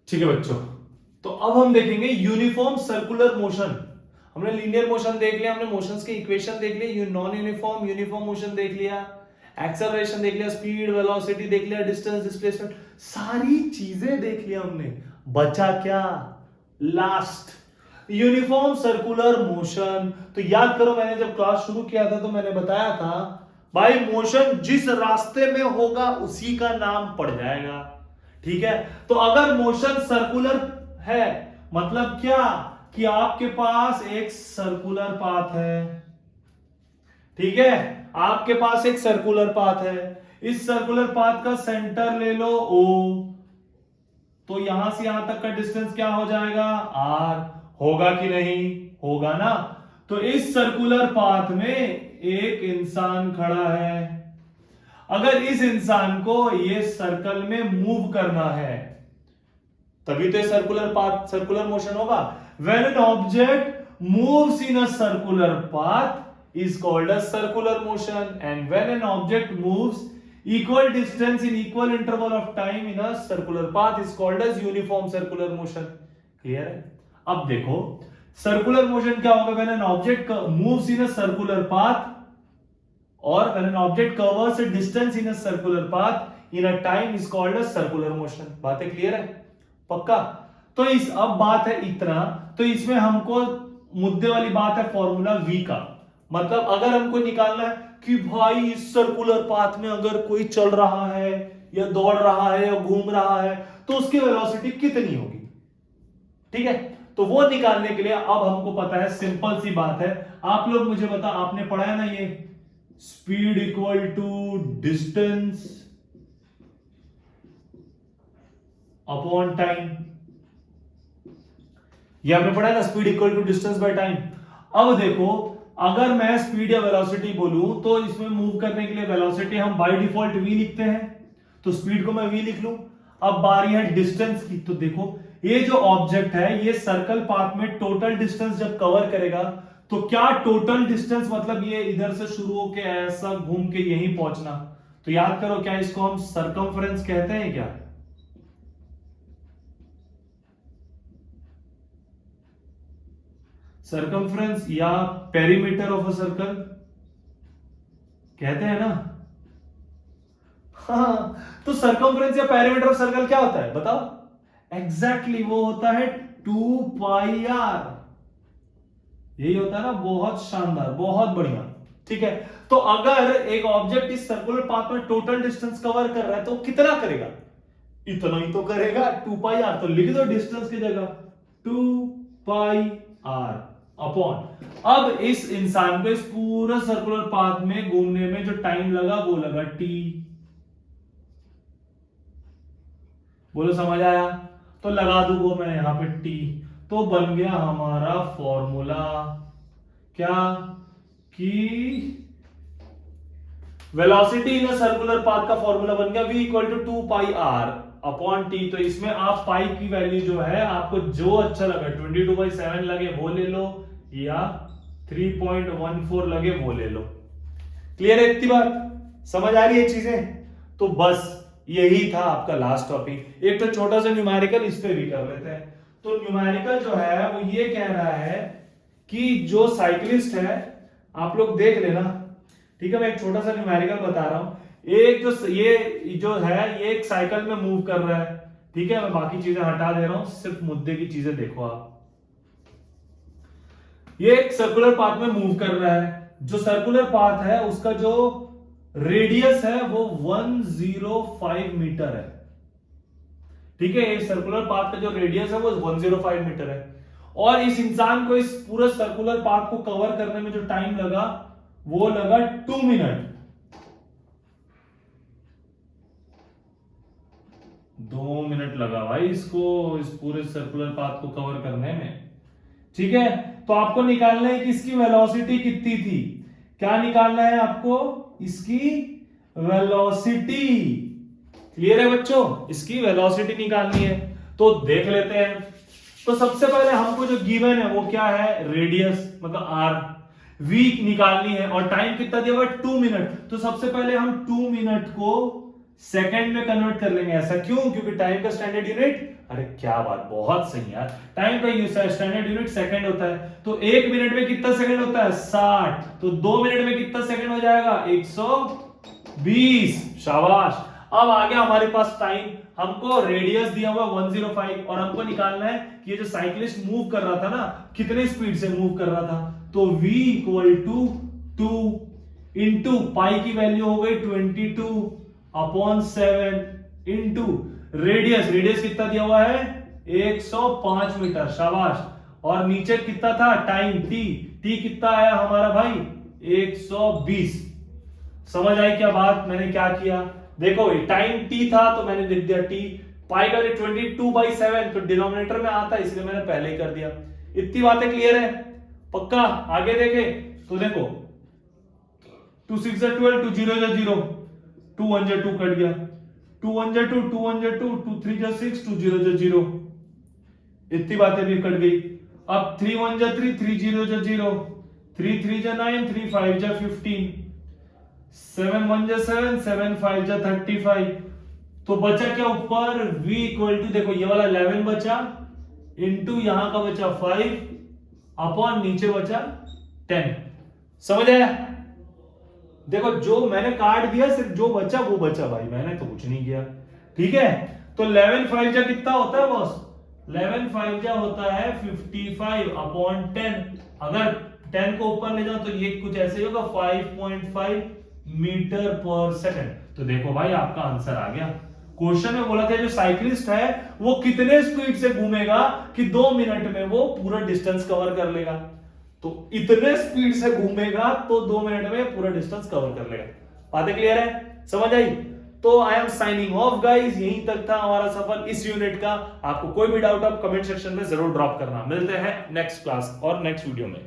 ठीक है बच्चों, तो अब हम देखेंगे यूनिफॉर्म सर्कुलर मोशन। हमने लीनियर मोशन देख लिया, हमने मोशंस के इक्वेशन देख लिए, नॉन यूनिफॉर्म यूनिफॉर्म मोशन देख लिया, एक्सेलरेशन देख लिया, स्पीड वेलोसिटी देख लिया, डिस्टेंस डिस्प्लेसमेंट, सारी चीजें देख लिया हमने। बचा क्या? Last, uniform circular motion. तो याद करो, मैंने जब क्लास शुरू किया था तो मैंने बताया था भाई, मोशन जिस रास्ते में होगा उसी का नाम पड़ जाएगा। ठीक है, तो अगर मोशन सर्कुलर है मतलब क्या कि आपके पास एक सर्कुलर पाथ है। ठीक है, आपके पास एक सर्कुलर पाथ है, इस सर्कुलर पाथ का सेंटर ले लो O, तो यहां से यहां तक का डिस्टेंस क्या हो जाएगा? R। होगा कि नहीं? होगा ना। तो इस सर्कुलर पाथ में एक इंसान खड़ा है। अगर इस इंसान को ये सर्कल में मूव करना है तभी तो सर्कुलर पाथ सर्कुलर मोशन होगा। When an object moves in a circular path is called a circular motion, and when an object moves equal distance in equal interval of time in a circular path is called as uniform circular motion. Clear है? अब देखो, circular motion क्या होगा? When an object moves in a circular path और when an object covers a distance in a circular path in a time is called a circular motion। बातें clear है? पक्का? तो इस अब बात है इतना, तो इसमें हमको मुद्दे वाली बात है फॉर्मूला V का। मतलब अगर हमको निकालना है कि भाई इस सर्कुलर पाथ में अगर कोई चल रहा है या दौड़ रहा है या घूम रहा है तो उसकी वेलोसिटी कितनी होगी। ठीक है, तो वो निकालने के लिए अब हमको पता है, सिंपल सी बात है। आप लोग मुझे बता, आपने पढ़ा है ना ये speed equal to distance upon time, ये आपने पढ़ा है ना, speed equal to distance by time. अब देखो, अगर मैं स्पीड या वेलोसिटी बोलूं तो इसमें मूव करने के लिए वेलोसिटी हम बाय डिफॉल्ट v लिखते हैं, तो स्पीड को मैं v लिख लूं। अब बारी है डिस्टेंस की, तो देखो ये जो ऑब्जेक्ट है ये सर्कल पाथ में टोटल डिस्टेंस जब कवर करेगा तो क्या टोटल डिस्टेंस मतलब ये इधर से शुरू होके ऐसा घूम के यहीं पहुंचना, तो याद करो क्या इसको हम सरकमफ्रेंस कहते हैं क्या? सरकमफ्रेंस या पेरीमीटर ऑफ अ सर्कल कहते हैं ना। हाँ, तो सरकमफ्रेंस या पेरीमीटर ऑफ सर्कल क्या होता है बताओ? एग्जैक्टली वो होता है 2πr। यही होता है ना, बहुत शानदार, बहुत बढ़िया। ठीक है, तो अगर एक ऑब्जेक्ट इस सर्कुलर पाथ में टोटल डिस्टेंस कवर कर रहा है तो कितना करेगा? इतना ही तो करेगा, 2πr। तो लिख दो डिस्टेंस की जगह 2πr अपॉन, अब इस इंसान को इस पूरे सर्कुलर पाथ में घूमने में जो टाइम लगा वो लगा t। बोलो समझ आया? तो लगा दूंगा मैं यहां पे t, तो बन गया हमारा फॉर्मूला क्या कि velocity in a circular path का फॉर्मूला बन गया v equal to 2πr upon t। तो इसमें आप पाई की वैल्यू जो है आपको जो अच्छा लगे, 22/7 लगे वो ले लो या 3.14 लगे वो ले लो। क्लियर है इतनी बात? समझ आ रही है चीजें? तो बस यही था आपका लास्ट टॉपिक। एक तो छोटा सा न्यूमेरिकल इस पे भी कर लेते हैं। तो न्यूमेरिकल जो है वो ये कह रहा है कि जो साइक्लिस्ट है, आप लोग देख लेना। ठीक है, मैं एक छोटा सा न्यूमेरिकल बता रहा हूं। एक जो ये जो है ये एक साइकिल में मूव कर रहा है। ठीक है, मैं बाकी चीजें हटा दे रहा हूं, सिर्फ मुद्दे की चीजें देखो आप। ये एक सर्कुलर पाथ में मूव कर रहा है। जो सर्कुलर पाथ है उसका जो रेडियस है वो 105 मीटर है। ठीक है, ये सर्कुलर पाथ का जो रेडियस है वो 105 मीटर है। और इस इंसान को इस पूरे सर्कुलर पाथ को कवर करने में जो टाइम लगा वो लगा 2 मिनट। 2 मिनट लगा भाई इसको इस पूरे सर्कुलर पाथ को कवर करने में। ठीक है, तो आपको निकालना है कि इसकी वेलोसिटी कितनी थी। क्या निकालना है आपको? इसकी वेलोसिटी। क्लियर है बच्चों? इसकी वेलोसिटी निकालनी है, तो देख लेते हैं। तो सबसे पहले हमको जो गिवन है वो क्या है? रेडियस मतलब आर। वी निकालनी है और टाइम कितना दिया हुआ है? 2 मिनट। तो सबसे पहले हम 2 मिनट को सेकंड में कन्वर्ट कर लेंगे। ऐसा क्यों? क्योंकि टाइम का स्टैंडर्ड यूनिट, अरे क्या बात, बहुत सही यार, टाइम का स्टैंडर्ड यूनिट सेकंड होता है। तो 1 मिनट में कितना सेकंड होता है? 60। तो 2 मिनट में कितना सेकंड हो जाएगा? 120। शाबाश। अब आ गया हमारे पास टाइम, हमको रेडियस दिया हुआ 105 और हमको निकालना है कि ये जो साइक्लिस्ट मूव कर रहा था ना, कितने स्पीड से मूव कर रहा था। तो v equal to 2 into pi की वैल्यू हो गई 22/7 इंटू रेडियस कितना दिया हुआ है? 105 मीटर। शाबाश। और नीचे कितना था? टाइम t कितना आया हमारा भाई? 120। समझ आई क्या बात? मैंने क्या किया देखो, टाइम t था तो मैंने लिख दिया t, पाई का 22/7 तो डिनोमिनेटर में आता है, इसलिए मैंने पहले ही कर दिया। इतनी बातें क्लियर है? पक्का? आगे देखे तो देखो 2 6 12, 2 0 0, 2 1 2 कट गया, 2 1 2, 2 1 2, 2 3 6, 2 0 0, इतनी बातें भी कट गई। अब 3 1 3, 3 0 0, 3 3 9, 3 5 15, 7 1 7, 7 5 35। तो बचा क्या ऊपर? v इक्वल टू, देखो ये वाला 11 बचा इंटू यहां का बचा 5 अपॉन नीचे बचा 10। समझ आया? देखो जो मैंने काट दिया, सिर्फ जो बचा वो बचा भाई, मैंने तो कुछ नहीं किया। ठीक है, तो 11 5 जा कितना होता है बॉस? 11 5 जा होता है 55 अपॉन 10। अगर 10 को ऊपर ले जाओ तो ये कुछ ऐसे ही होगा 5.5 मीटर पर सेकंड। तो देखो भाई आपका आंसर आ गया। क्वेश्चन में बोला था जो साइक्लिस्ट है वो कितने स्पीड से घूमेगा कि 2 मिनट में वो पूरा डिस्टेंस कवर कर लेगा। तो इतने स्पीड से घूमेगा तो 2 मिनट में पूरा डिस्टेंस कवर कर लेगा। बातें क्लियर है? समझ आई? तो I am signing off guys, यहीं तक था हमारा सफर इस यूनिट का। आपको कोई भी डाउट आप कमेंट सेक्शन में जरूर ड्रॉप करना। मिलते हैं नेक्स्ट क्लास और नेक्स्ट वीडियो में।